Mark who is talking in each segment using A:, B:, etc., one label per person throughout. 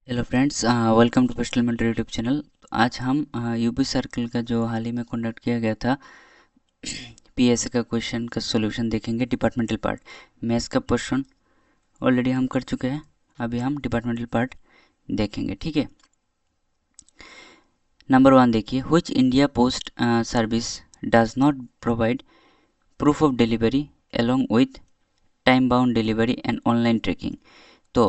A: Hello friends, welcome to Postal Mentor YouTube channel. आज हम UP circle का जो हाल ही में कंडक्ट किया गया था पीएसए का क्वेश्चन का सॉल्यूशन देखेंगे। डिपार्टमेंटल पार्ट मैथ्स का क्वेश्चन ऑलरेडी हम कर चुके हैं, अभी हम डिपार्टमेंटल पार्ट देखेंगे। ठीक है, नंबर 1 देखिए, which India post service does not provide proof of delivery along with time bound delivery and online tracking. तो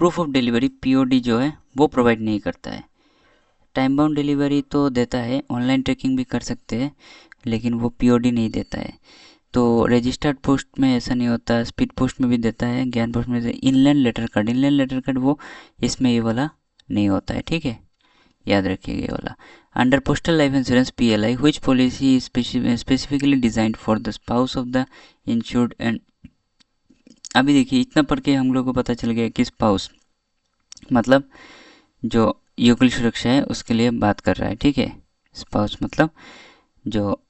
A: प्रूफ ऑफ डिलीवरी पीओडी जो है वो प्रोवाइड नहीं करता है। टाइम बाउंड डिलीवरी तो देता है, ऑनलाइन ट्रैकिंग भी कर सकते हैं, लेकिन वो पीओडी नहीं देता है। तो रजिस्टर्ड पोस्ट में ऐसा नहीं होता, स्पीड पोस्ट में भी देता है, ज्ञान पोस्ट में इनलैंड लेटर कार्ड वो इसमें ये वाला नहीं होता है। ठीक है, याद रखिएगा ये वाला। Under postal life insurance PLI which policy specifically designed for the spouse of the insured and. अभी देखिए, इतना पढ़ के हम लोग को पता चल गया कि स्पाउस मतलब जो युगल सुरक्षा है उसके लिए बात कर रहा है। ठीक है, स्पाउस मतलब जो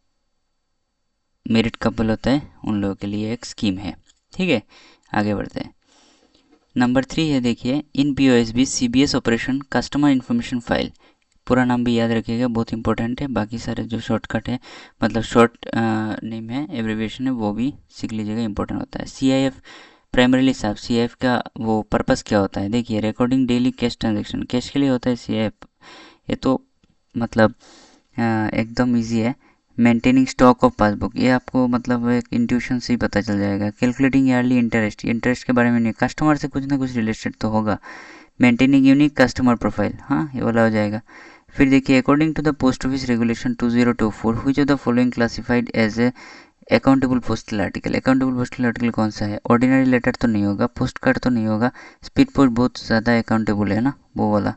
A: मेरिट कपल होता है उन लोगों के लिए एक स्कीम है। ठीक है, आगे बढ़ते हैं। नंबर 3 है, देखिए, in POSB CBS operation customer information file. पूरा नाम भी याद रखिएगा, बहुत इंपॉर्टेंट है। बाकी सारे जो शॉर्टकट है, मतलब शॉर्ट नेम है, एब्रीविएशन है, वो भी सीख लीजिएगा, इंपॉर्टेंट होता है। सीआईएफ प्राइमरीली साहब, सीआईएफ का वो पर्पस क्या होता है? देखिए, recording daily cash transaction, cash के लिए होता है सीआईएफ। ये तो मतलब एकदम इजी है। मेंटेनिंग स्टॉक ऑफ पासबुक, ये आपको मतलब एक इंट्यूशन से ही पता चल जाएगा। कैलकुलेटिंग ईयरली इंटरेस्ट, इंटरेस्ट के बारे में नहीं, कस्टमर से कुछ ना कुछ रिलेटेड तो होगा। मेंटेनिंग यूनिक कस्टमर प्रोफाइल, हाँ ये वाला हो जाएगा। फिर देखिए, according to the post office regulation 2024 which of the following classified as a accountable postal article. Accountable postal article कौन सा है? ऑर्डिनरी लेटर तो नहीं होगा, पोस्ट कार्ड तो नहीं होगा, स्पीड पोस्ट बहुत ज़्यादा अकाउंटेबल है ना, वो वाला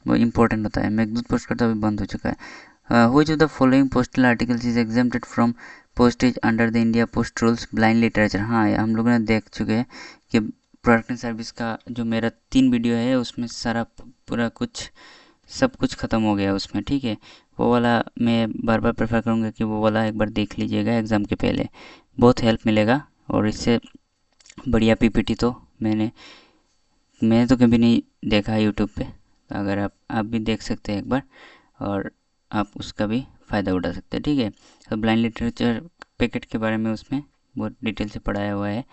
A: वो इंपॉर्टेंट होता है। मेघदूत पोस्ट कार्ड तो अभी बंद हो चुका है। Which of the following postal articles is exempted from postage under the India post rules blind literature. हाँ, हम लोगों ने देख चुके हैं कि प्रोडक्ट एंड सर्विस का जो मेरा 3 वीडियो है उसमें सारा पूरा कुछ सब कुछ ख़त्म हो गया उसमें। ठीक है, वो वाला मैं बार बार प्रेफर करूँगा कि वो वाला एक बार देख लीजिएगा एग्ज़ाम के पहले, बहुत हेल्प मिलेगा। और इससे बढ़िया पीपीटी तो मैंने तो कभी नहीं देखा यूट्यूब पे। तो अगर आप भी देख सकते हैं एक बार, और आप उसका भी फ़ायदा उठा सकते हैं। ठीक है, तो ब्लाइंड लिटरेचर पैकेट के बारे में उसमें बहुत डिटेल से पढ़ाया हुआ है,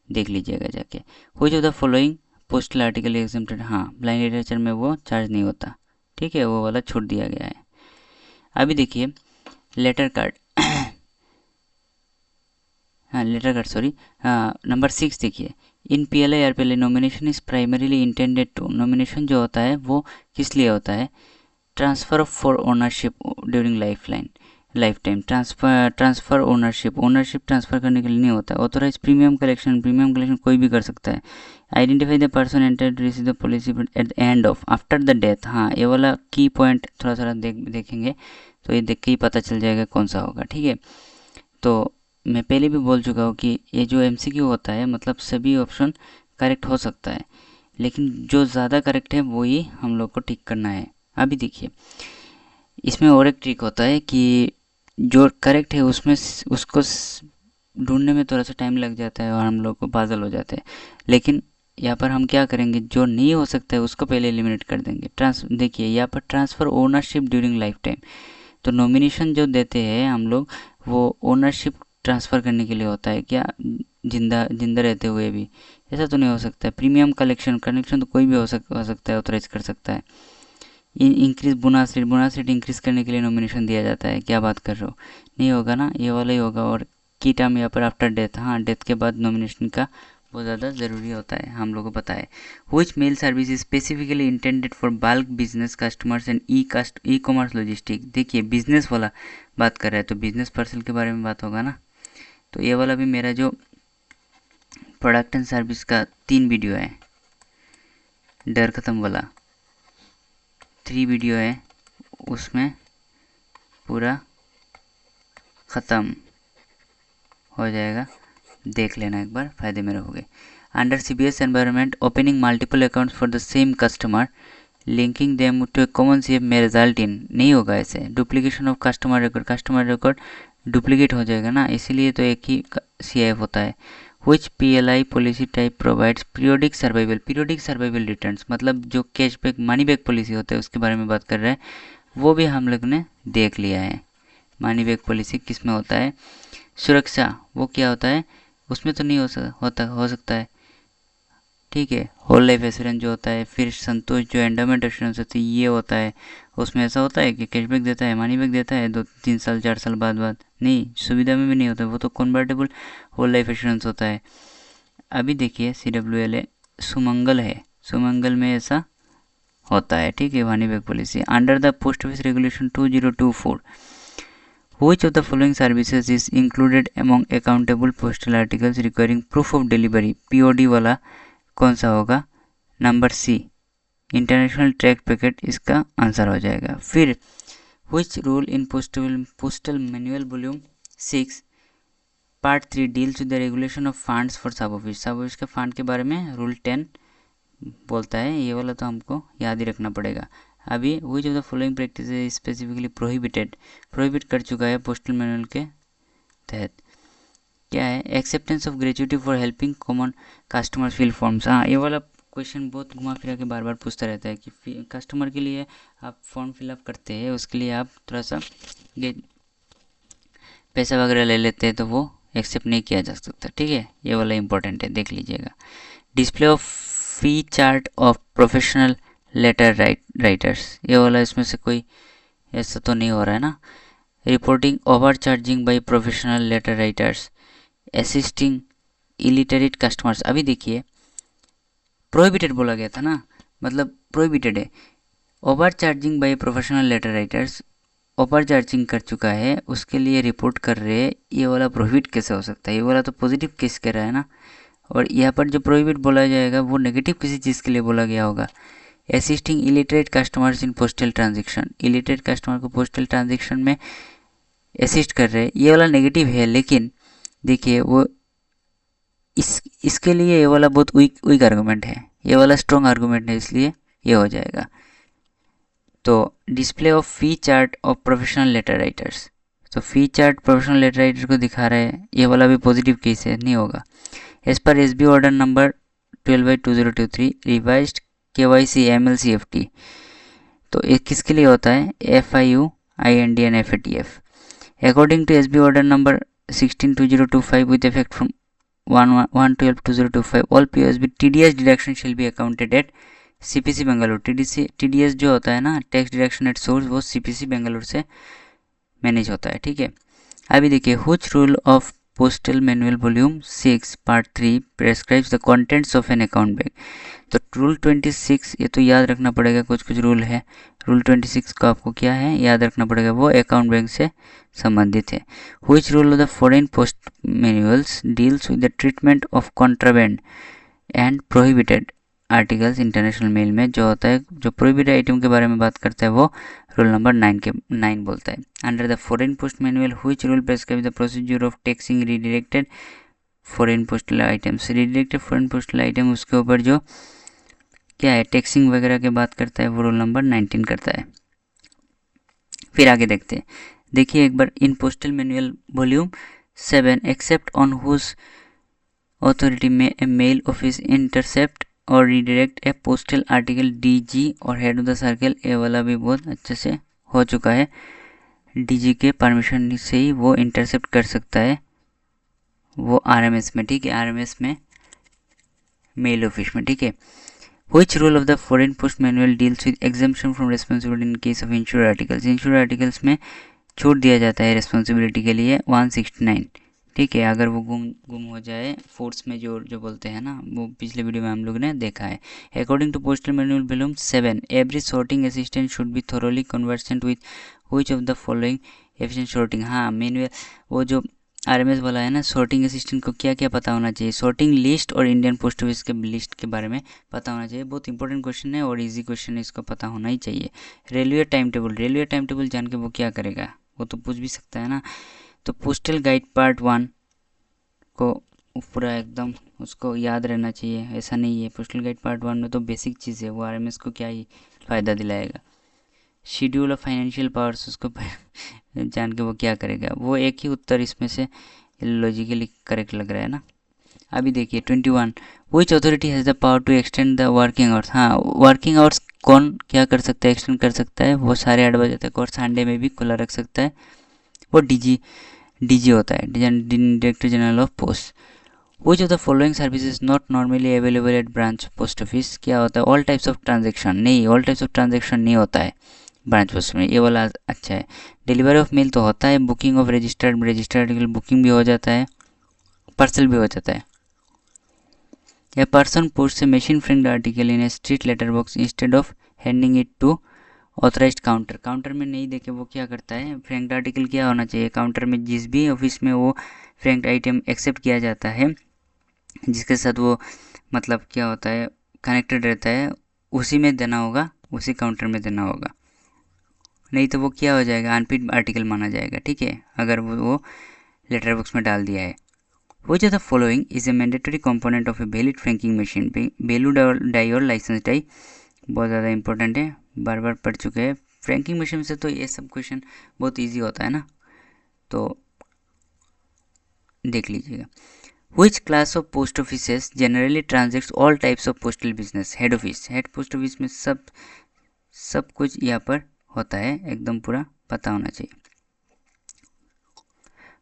A: देख लीजिएगा जाके। Which of the following postal article exempted, हाँ ब्लाइंड लिटरेचर में वो चार्ज नहीं होता। ठीक है, वो वाला छूट दिया गया है। अभी देखिए, लेटर कार्ड हाँ लेटर कार्ड सॉरी, हाँ नंबर 6 देखिए, in PLI RPLI nomination is primarily intended to, nomination जो होता है वो किस लिए होता है? Transfer for ownership during lifetime. Transfer ownership transfer करने के लिए नहीं होता है। ऑथोराइज प्रीमियम कलेक्शन कोई भी कर सकता है। Identify the person enter receive the policy at the end of after the death, हाँ ये वाला की पॉइंट थोड़ा सा देखेंगे तो ये देख के ही पता चल जाएगा कौन सा होगा। ठीक है, तो मैं पहले भी बोल चुका हूँ कि ये जो एमसीक्यू होता है मतलब सभी ऑप्शन करेक्ट हो सकता है, लेकिन जो ज़्यादा करेक्ट है वही हम लोग को टिक करना है। अभी देखिए, इसमें और एक ट्रिक होता है कि जो करेक्ट है उसमें उसको ढूंढने में थोड़ा सा टाइम लग जाता है और हम लोग को पागल हो जाते हैं। लेकिन यहाँ पर हम क्या करेंगे, जो नहीं हो सकता है उसको पहले एलिमिनेट कर देंगे। देखिए यहाँ पर transfer ownership during life time, तो नॉमिनेशन जो देते हैं हम लोग वो ओनरशिप ट्रांसफ़र करने के लिए होता है क्या, जिंदा जिंदा रहते हुए भी? ऐसा तो नहीं हो सकता है। प्रीमियम कलेक्शन तो कोई भी हो सकता है, ऑथराइज कर सकता है। इंक्रीज बोनस रेट इंक्रीज करने के लिए नॉमिनेशन दिया जाता है, क्या बात कर रहे हो? नहीं होगा ना, ये वाला ही होगा। और की टर्म यहाँ पर आफ्टर डेथ, हाँ डेथ के बाद नॉमिनेशन का बहुत ज़्यादा ज़रूरी होता है, हम लोगों को पता है। Which mail service is specifically intended for bulk business customers and e commerce logistic. देखिए, बिजनेस वाला बात कर रहा है तो बिजनेस पार्सल के बारे में बात होगा ना। तो ये वाला भी मेरा जो प्रोडक्ट एंड सर्विस का 3 वीडियो है, डर खत्म वाला 3 वीडियो है, उसमें पूरा ख़त्म हो जाएगा, देख लेना एक बार, फ़ायदे में रहोगे। Under CBS environment opening multiple accounts for the same customer linking them to a common CF में रिजल्ट इन, नहीं होगा ऐसे। Duplication of customer record duplicate हो जाएगा ना, इसीलिए तो एक ही सीएफ होता है। which PLI policy type provides periodic survival returns, मतलब जो कैशबैक मनी बैक पॉलिसी होता है उसके बारे में बात कर रहा है, वो भी हम लोग ने देख लिया है। मनी बैक पॉलिसी किस में होता है? सुरक्षा वो क्या होता है? उसमें तो नहीं हो सकता है, ठीक है। होल लाइफ एश्योरेंस जो होता है, फिर संतोष जो एंडोमेंट एश्योरेंस होती है ये होता है। उसमें ऐसा होता है कि कैशबैक देता है, मनी बैक देता है 2-3 साल 4 साल बाद नहीं, सुविधा में भी नहीं होता, वो तो कन्वर्टेबल होल लाइफ एश्योरेंस होता है। अभी देखिए CWLA सुमंगल है, सुमंगल में ऐसा होता है, ठीक है। Money back policy under the post office regulation 2024, which of the following services is included among accountable postal articles requiring proof of delivery? POD वाला कौन सा होगा? Number C, international track packet इसका आंसर हो जाएगा। फिर which rule in postal manual volume 6 part 3 deals with the regulation of funds for सब office के फंड के बारे में रूल 10 बोलता है, ये वाला तो हमको याद ही रखना पड़ेगा। अभी which of the following practice specifically prohibit कर चुका है पोस्टल मैनुअल के तहत, क्या है? Acceptance of gratuity for helping common customer fill forms. हाँ, ये वाला क्वेश्चन बहुत घुमा फिरा के बार बार पूछता रहता है कि कस्टमर के लिए आप फॉर्म फिलअप करते हैं, उसके लिए आप थोड़ा सा पैसा वगैरह ले लेते हैं तो वो एक्सेप्ट नहीं किया जा सकता, ठीक है। ये वाला इंपॉर्टेंट है, देख लीजिएगा। Display of fee chart of professional letter writers, ये वाला इसमें से कोई ऐसा तो नहीं हो रहा है ना। Reporting over charging by professional letter writers, assisting illiterate customers. अभी देखिए प्रोहिबिटेड बोला गया था ना, मतलब प्रोहिबिटेड है। Over charging by professional letter writers over charging कर चुका है, उसके लिए रिपोर्ट कर रहे हैं, ये वाला प्रोहिबिट कैसे हो सकता है? ये वाला तो पॉजिटिव केस कह रहा है ना, और यहाँ पर जो प्रोहिबिट बोला जाएगा वो नेगेटिव किसी चीज़ के लिए बोला गया होगा। असिस्टिंग इलिटरेट कस्टमर्स इन पोस्टल ट्रांजेक्शन, इलिटरेट कस्टमर को पोस्टल ट्रांजेक्शन में असिस्ट कर रहे हैं, ये वाला नेगेटिव है। लेकिन देखिए वो इसके लिए ये वाला बहुत वीक आर्गूमेंट है, ये वाला स्ट्रॉन्ग आर्गूमेंट है, इसलिए ये हो जाएगा। तो display of fee chart of professional letter writers, तो fee chart professional letter writer को दिखा रहा है, ये वाला भी पॉजिटिव केस है, नहीं होगा। As per SB order number 12/2023 revised KYC MLC FT, तो ये किसके लिए होता है? FIU IND and FATF। According to SB order number 16/2025 with effect from 1/12/2025 all POSB TDS deduction shall be accounted at CPC Bengaluru. TDS जो होता है ना, टैक्स डिडक्शन एट सोर्स, वो CPC बेंगलुरु से मैनेज होता है, ठीक है। अभी देखिए which rule of postal manual volume 6 part 3 prescribes the contents of an account bank. तो रूल 26, ये तो याद रखना पड़ेगा, कुछ रूल है। रूल 26 को आपको क्या है याद रखना पड़ेगा, वो अकाउंट बैंक से संबंधित है। Which rule of the foreign post manuals deals with the treatment of contraband and prohibited articles international mail में, जो होता है जो प्रोहिबिटेड आइटम के बारे में बात करता है, वो रूल नंबर 9 बोलता है। Under the foreign post manual which rule prescribe the procedure of taxing redirected foreign postal items. Redirected foreign postal item, उसके ऊपर जो क्या है टैक्सिंग वगैरह की बात करता है, वो रूल नंबर 19 करता है। फिर आगे देखते हैं, देखिए एक बार, in postal manual volume 7 except on whose authority may a mail office intercept और redirect a postal article DG और हेड ऑफ द सर्कल, ये वाला भी बहुत अच्छे से हो चुका है। DG के परमिशन से ही वो इंटरसेप्ट कर सकता है, वो RMS में, ठीक है, RMS में मेल ऑफिस में, ठीक है। Which rule of the foreign post manual deals with exemption from responsibility in case of insured articles? Insured articles में छूट दिया जाता है रिस्पॉन्सिबिलिटी के लिए 169, ठीक है। अगर वो गुम हो जाए फोर्स में, जो बोलते हैं ना, वो पिछले वीडियो में हम लोग ने देखा है। According to postal manual volume 7 every sorting assistant should be thoroughly conversant with which of the following efficient sorting. हाँ, मैनुअल वो जो RMS वाला है ना, सॉर्टिंग असिस्टेंट को क्या क्या पता होना चाहिए? सॉर्टिंग लिस्ट और इंडियन पोस्ट ऑफिस के लिस्ट के बारे में पता होना चाहिए। बहुत इंपॉर्टेंट क्वेश्चन है और इजी क्वेश्चन है, इसको पता होना ही चाहिए। रेलवे टाइम टेबल जान के वो क्या करेगा, वो तो पूछ भी सकता है ना। तो पोस्टल गाइड पार्ट 1 को पूरा एकदम उसको याद रहना चाहिए, ऐसा नहीं है। पोस्टल गाइड पार्ट 1 में तो बेसिक चीज़ है, वो RMS को क्या ही फ़ायदा दिलाएगा। शेड्यूल ऑफ फाइनेंशियल पावर्स, उसको जान के वो क्या करेगा, वो एक ही उत्तर इसमें से लॉजिकली करेक्ट लग रहा है ना। अभी देखिए 21, which authority has the power to extend the working hours. हाँ, वर्किंग आवर्स कौन क्या कर सकता है, एक्सटेंड कर सकता है, वो साढ़े 8 बजे तक और संडे में भी खुला रख सकता है, वो डीजी होता है, director general of post. Which of the following services not normally available at branch post office. क्या होता है, ऑल टाइप्स ऑफ ट्रांजेक्शन, नहीं ऑल टाइप्स ऑफ ट्रांजेक्शन नहीं होता है ब्रांच पोस्ट में, ये वाला अच्छा है। डिलीवरी ऑफ मेल तो होता है, booking of registered article booking भी हो जाता है, पार्सल भी हो जाता है। A person puts a machine framed article in a street letterbox instead of handing it to authorised counter. Counter में नहीं देके वो क्या करता है, फ्रैंक्ड आर्टिकल क्या होना चाहिए, काउंटर में जिस भी ऑफिस में वो फ्रैंक्ड आइटम एक्सेप्ट किया जाता है, जिसके साथ वो मतलब क्या होता है कनेक्टेड रहता है, उसी में देना होगा, उसी काउंटर में देना होगा, नहीं तो वो क्या हो जाएगा, अनफिट आर्टिकल माना जाएगा। ठीक है, अगर वो लेटर बॉक्स में डाल दिया है। Which of the following is a mandatory component of a valid franking machine? Value die और लाइसेंस डाई बहुत ज़्यादा इंपॉर्टेंट है, बार बार पढ़ चुके हैं। फ्रैंकिंग मशीन से तो ये सब क्वेश्चन बहुत इजी होता है ना, तो देख लीजिएगा। Which class of post offices generally transacts all types of postal business? Head office, head post office में सब कुछ यहाँ पर होता है, एकदम पूरा पता होना चाहिए।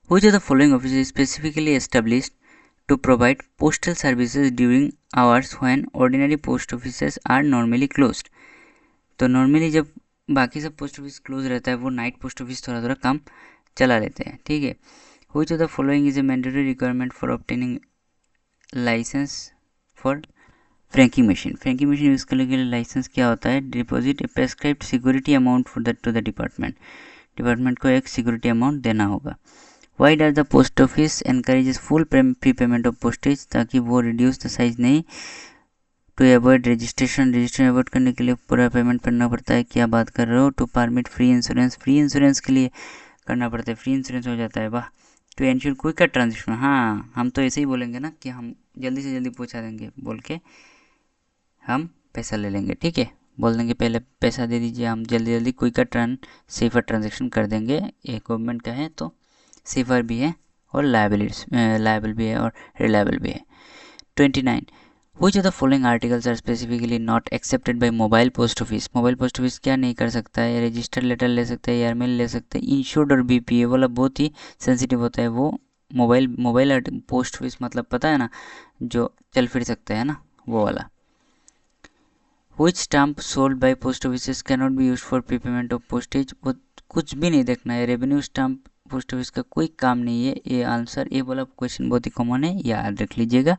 A: Which of the following offices is specifically established to provide postal services during hours when ordinary post offices are normally closed? तो नॉर्मली जब बाकी सब पोस्ट ऑफिस क्लोज रहता है, वो नाइट पोस्ट ऑफिस थोड़ा थोड़ा काम चला लेते हैं। ठीक है। Which of the following is a mandatory requirement for obtaining license for franking machine? Franking machine use करने के लिए लाइसेंस क्या होता है, deposit prescribed security amount for that to the department को एक सिक्योरिटी अमाउंट देना होगा। Why does the post office encourages full pre payment of postage? ताकि वो रिड्यूस द साइज नहीं, टू अवॉइड रजिस्ट्रेशन अवॉइड करने के लिए पूरा पेमेंट करना पड़ता है। क्या बात कर रहे हो, टू परमिट फ्री इंश्योरेंस के लिए करना पड़ता है, फ्री इंश्योरेंस हो जाता है। वाह, टू एंश्योर क्विक ट्रांजेक्शन, हाँ हम तो ऐसे ही बोलेंगे ना कि हम जल्दी से जल्दी पहुँचा देंगे बोल के हम पैसा ले लेंगे। ठीक है, बोल देंगे पहले पैसा दे दीजिए, हम जल्दी जल्दी क्विक सेफर ट्रांजेक्शन कर देंगे। ये गवर्नमेंट का है तो सेफर भी है और लायबल भी है और रिलायबल भी है। 29, Which of the following articles are specifically not accepted by mobile post office? Mobile post office क्या नहीं कर सकता है, रजिस्टर्ड लेटर ले सकता है, एयरमेल ले सकता है, इंश्योर्ड और बीपीए वाला बहुत ही सेंसिटिव होता है, वो मोबाइल पोस्ट ऑफिस मतलब पता है ना, जो चल फिर सकता है ना, वो वाला। Which stamp sold by post offices cannot be used for prepayment of postage? वो कुछ भी नहीं देखना है, रेवेन्यू स्टाम्प पोस्ट ऑफिस का कोई काम नहीं है। ये आंसर, ये वाला क्वेश्चन बहुत ही कॉमन है, याद रख लीजिएगा।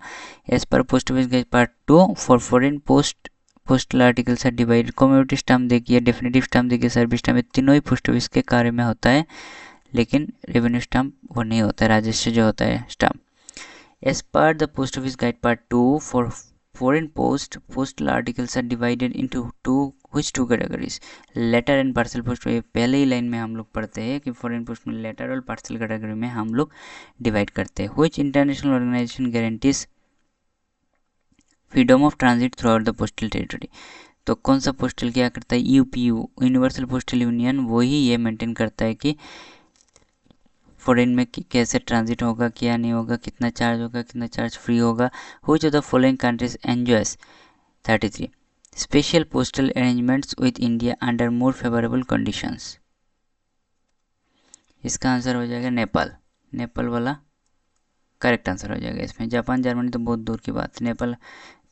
A: As per post office guide part 2 for foreign postal articles are divided. Community stamp देखिए, डेफिनेटिव स्टाम्प देखिए, सर्विस स्टाम्प, ये तीनों ही पोस्ट ऑफिस के कार्य में होता है, लेकिन रेवेन्यू स्टाम्प वो नहीं होता है, राजस्व जो होता है stamp. As per the post office guide part 2 for foreign postal articles are divided into which two categories? Letter and parcel post. पहले ही लाइन में हम लोग पढ़ते हैं कि फॉरेन पोस्ट में लेटर और पार्सल कैटेगरी में हम लोग डिवाइड करते हैं। which international organization guarantees freedom of transit throughout the postal territory? तो कौन सा पोस्टल क्या करता है, यूपीयू, यूनिवर्सल पोस्टल यूनियन, वही ये मेंटेन करता है कि फॉरेन में कैसे ट्रांजिट होगा, क्या नहीं होगा, कितना चार्ज होगा, कितना चार्ज फ्री होगा। Which of the following countries enjoys 33 special postal arrangements with India under more favourable conditions? इसका आंसर हो जाएगा नेपाल वाला करेक्ट आंसर हो जाएगा इसमें। जापान जर्मनी तो बहुत दूर की बात है, नेपाल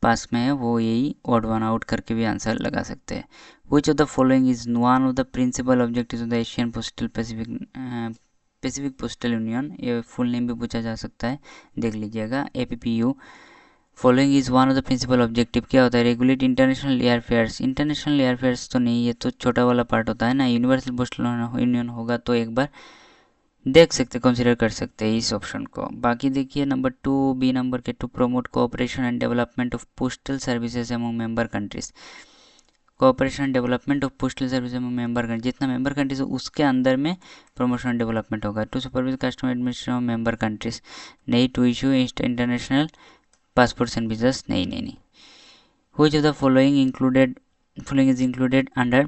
A: पास में है, वो यही ऑड वन आउट करके भी आंसर लगा सकते हैं। Which of the following is one of the principal objectives of the Asian postal Pacific postal union? ये फुल नेम भी पूछा जा सकता है, देख लीजिएगा। APPU following is one of the principal objective क्या होता है, regulate international airfares. International airfares तो नहीं, ये तो छोटा वाला पार्ट होता है ना। यूनिवर्सल पोस्टल यूनियन होगा तो एक बार देख सकते, कंसिडर कर सकते हैं इस ऑप्शन को। बाकी देखिए नंबर 2 बी नंबर के, to promote cooperation and development of postal services among member countries. Cooperation and development of postal service among member countries, जितना मेंबर कंट्रीज हो उसके अंदर में प्रमोशन एंड डेवलपमेंट होगा। To supervise customer administration of member countries, नहीं। To issue international passports and visas, नहीं। Which of the following is included under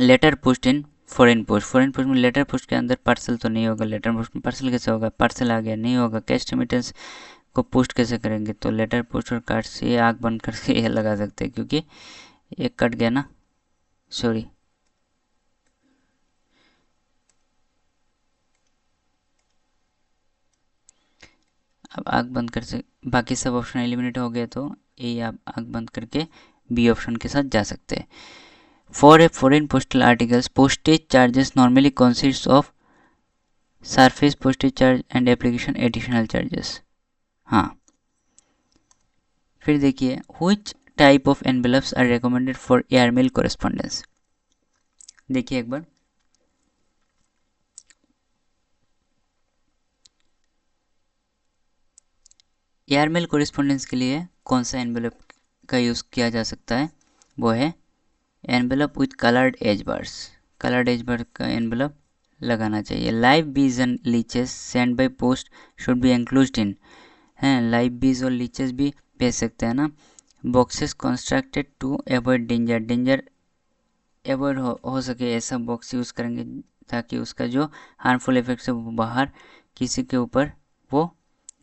A: letter post in foreign post में letter post के अंदर पार्सल तो नहीं होगा, letter post में पार्सल कैसे होगा, पार्सल आ गया नहीं होगा। कैश रेमिटेंस को पोस्ट कैसे करेंगे, तो लेटर पोस्ट और कार्ड से ये आँख बंद करके ये लगा सकते हैं, क्योंकि ये कट गया ना, सॉरी। अब आँख बंद कर से बाकी सब ऑप्शन एलिमिनेट हो गए, तो ये आप आँख बंद करके बी ऑप्शन के साथ जा सकते हैं। For a foreign postal articles postage charges normally consist of surface postage charge and application additional charges. हाँ, फिर देखिए which type of envelopes are recommended for airmail correspondence. देखिए एक बार, एयरमेल कॉरेस्पॉन्डेंस के लिए कौन सा एनवेलप का यूज़ किया जा सकता है, वो है envelope with coloured edge bars. Coloured edge bar का एनवेलप लगाना चाहिए। Live bees and leeches send by post should be included in, हैं लाइव बीज और लीचेस भी भेज सकते हैं ना। Boxes constructed to avoid danger, danger avoid हो सके ऐसा बॉक्स यूज़ करेंगे, ताकि उसका जो हार्मफुल इफेक्ट्स है वो बाहर किसी के ऊपर वो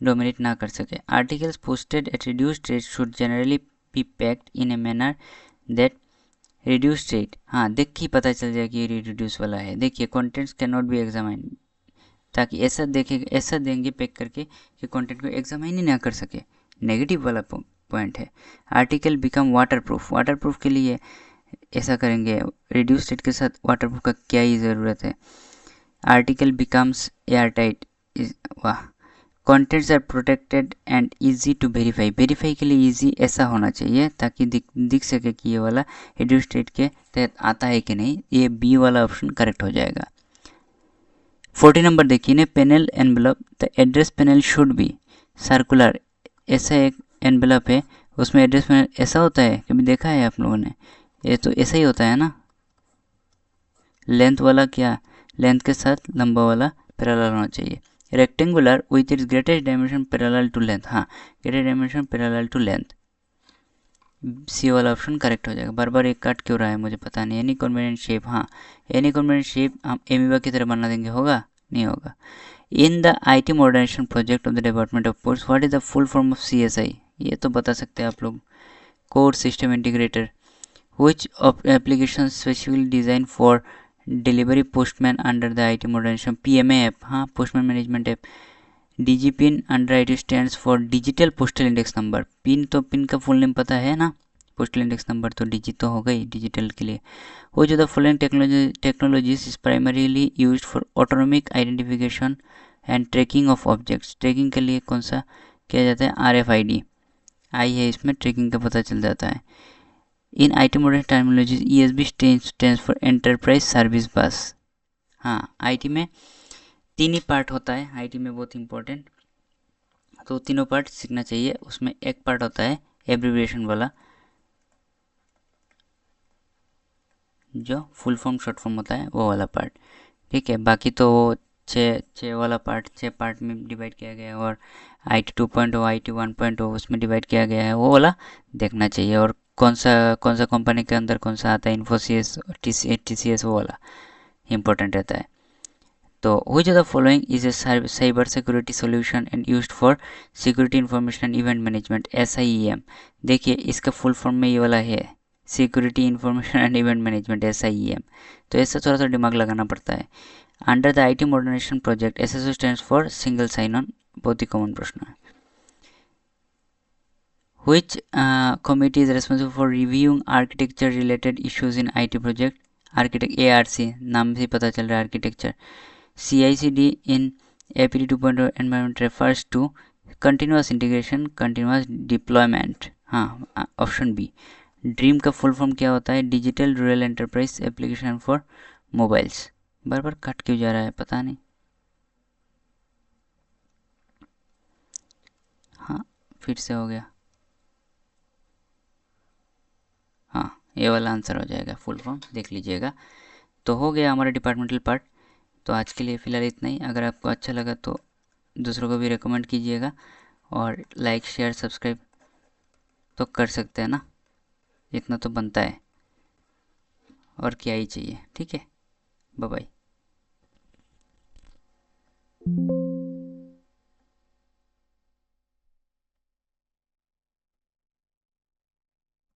A: डोमिनेट ना कर सके। Articles posted at reduced rate should generally be packed in a manner that reduce rate. हाँ, देख के पता चल जाए कि ये रिड्यूस वाला है। देखिए contents can not be examine, ताकि ऐसा देखे, ऐसा देंगे पैक करके कि कंटेंट को एग्जामाइन ही ना कर सके। नेगेटिव वाला पॉइंट है। आर्टिकल बिकम वाटरप्रूफ, वाटरप्रूफ के लिए ऐसा करेंगे, रिड्यूस रेट के साथ वाटरप्रूफ का क्या ही ज़रूरत है। आर्टिकल बिकम्स एयर टाइट, वाह। Contents are protected and easy to verify, verify के लिए इजी ऐसा होना चाहिए ताकि दिख सके कि ये वाला रिड्यूस रेट के तहत आता है कि नहीं। ये बी वाला ऑप्शन करेक्ट हो जाएगा। 40 नंबर देखिए ना, panel envelope the address panel should be circular. ऐसा एक एनवेलप है, उसमें एड्रेस पैनल ऐसा होता है, कभी देखा है आप लोगों ने? ये तो ऐसा ही होता है ना, लेंथ वाला क्या, लेंथ के साथ लंबा वाला पैरेलल होना चाहिए। Rectangular with its greatest dimension parallel to length, हाँ greatest dimension parallel to length, c वाला ऑप्शन करेक्ट हो जाएगा। बार बार एक काट क्यों रहा है मुझे पता नहीं। एनी कन्वीनियंट शेप, हाँ एनी कन्वीनियंट शेप हम एमीबा की तरह बना देंगे, होगा नहीं होगा। In the IT modernisation project of the department of post what is the full form of CSI, ये तो बता सकते हैं आप लोग, core system integrator. Which of application specifically design for delivery postman under the IT modernisation, PMA app, हाँ postman management app. DGPIN under IT stands for digital postal index number. Pin तो pin का full name पता है ना, postal index number तो डिजी तो हो गई डिजिटल के लिए। वो जो the following technologies is primarily used for autonomic identification and tracking of objects. Tracking के लिए कौन सा किया जाता है, RFID आई है इसमें, ट्रैकिंग का पता चल जाता है। इन IT modern terminologies ESB stands for enterprise service बस। हाँ IT में 3 ही पार्ट होता है, IT में बहुत इंपॉर्टेंट, तो तीनों पार्ट सीखना चाहिए। उसमें एक पार्ट होता है एब्रिविएशन वाला, जो फुल फॉर्म शॉर्ट फॉर्म होता है वो वाला पार्ट, ठीक है। बाकी तो छः वाला पार्ट 6 पार्ट में डिवाइड किया गया है, और IT 2.0 IT 1.0 उसमें डिवाइड किया गया है, वो वाला देखना चाहिए। और कौन सा कंपनी के अंदर कौन सा आता है, इन्फोसिस और TCS, वो वाला इंपॉर्टेंट रहता है। तो which of the following is a cyber security solution and used for security information and event management, SIEM। देखिए इसका फुल फॉर्म में ये वाला है, security information and event management, SIEM। तो ऐसा थोड़ा सा दिमाग लगाना पड़ता है। Under the IT modernisation project SSO stands for single sign on, बहुत ही कॉमन प्रश्न है। Which committee is responsible for reviewing architecture related issues in IT project, architect ARC, नाम से पता चल रहा है architecture. CI/CD in APT 2.0 environment refers to continuous integration, continuous deployment, हाँ ऑप्शन बी। ड्रीम का फुल फॉर्म क्या होता है, digital rural enterprise application for mobiles. Bar bar cut क्यों जा रहा है पता नहीं, हाँ फिर से हो गया, हाँ ये वाला आंसर हो जाएगा, फुल फॉर्म देख लीजिएगा। तो हो गया हमारा डिपार्टमेंटल पार्ट। तो आज के लिए फ़िलहाल इतना ही। अगर आपको अच्छा लगा तो दूसरों को भी रिकमेंड कीजिएगा, और लाइक शेयर सब्सक्राइब तो कर सकते हैं ना, इतना तो बनता है, और क्या ही चाहिए। ठीक है, बाय बाय।